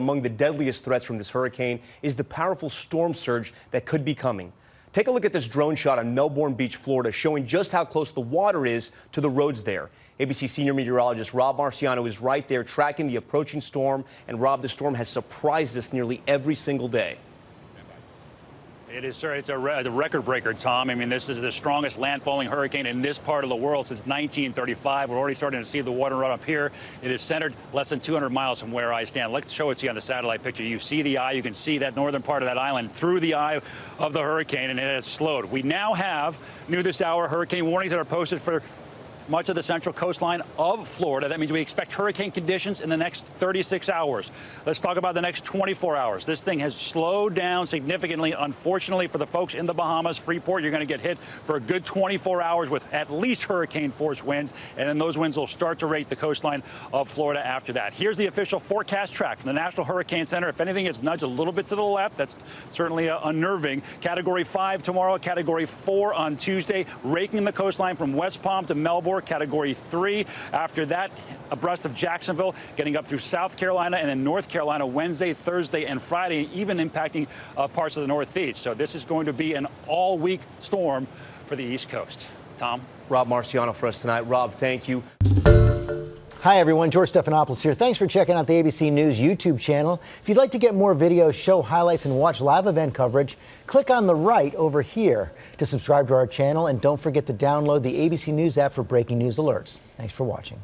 Among the deadliest threats from this hurricane is the powerful storm surge that could be coming. Take a look at this drone shot on Melbourne Beach, Florida, showing just how close the water is to the roads there. ABC senior meteorologist Rob Marciano is right there tracking the approaching storm. And Rob, the storm has surprised us nearly every single day. It is, sir. It's a record breaker, Tom. I mean, this is the strongest landfalling hurricane in this part of the world since 1935. We're already starting to see the water run up here. It is centered less than 200 miles from where I stand. Let's show it to you on the satellite picture. You see the eye. You can see that northern part of that island through the eye of the hurricane, and it has slowed. We now have, new this hour, hurricane warnings that are posted for much of the central coastline of Florida. That means we expect hurricane conditions in the next 36 hours. Let's talk about the next 24 hours. This thing has slowed down significantly. Unfortunately for the folks in the Bahamas, Freeport, you're going to get hit for a good 24 hours with at least hurricane force winds, and then those winds will start to rate the coastline of Florida after that. Here's the official forecast track from the National Hurricane Center. If anything, it's nudged a little bit to the left. That's certainly unnerving. Category 5 tomorrow, Category 4 on Tuesday, raking the coastline from West Palm to Melbourne. Category 3. After that, abreast of Jacksonville, getting up through South Carolina and then North Carolina Wednesday, Thursday, and Friday, even impacting parts of the Northeast. So this is going to be an all-week storm for the East Coast. Tom? Rob Marciano for us tonight. Rob, thank you. Hi, everyone. George Stephanopoulos here. Thanks for checking out the ABC News YouTube channel. If you'd like to get more videos, show highlights, and watch live event coverage, click on the right over here to subscribe to our channel. And don't forget to download the ABC News app for breaking news alerts. Thanks for watching.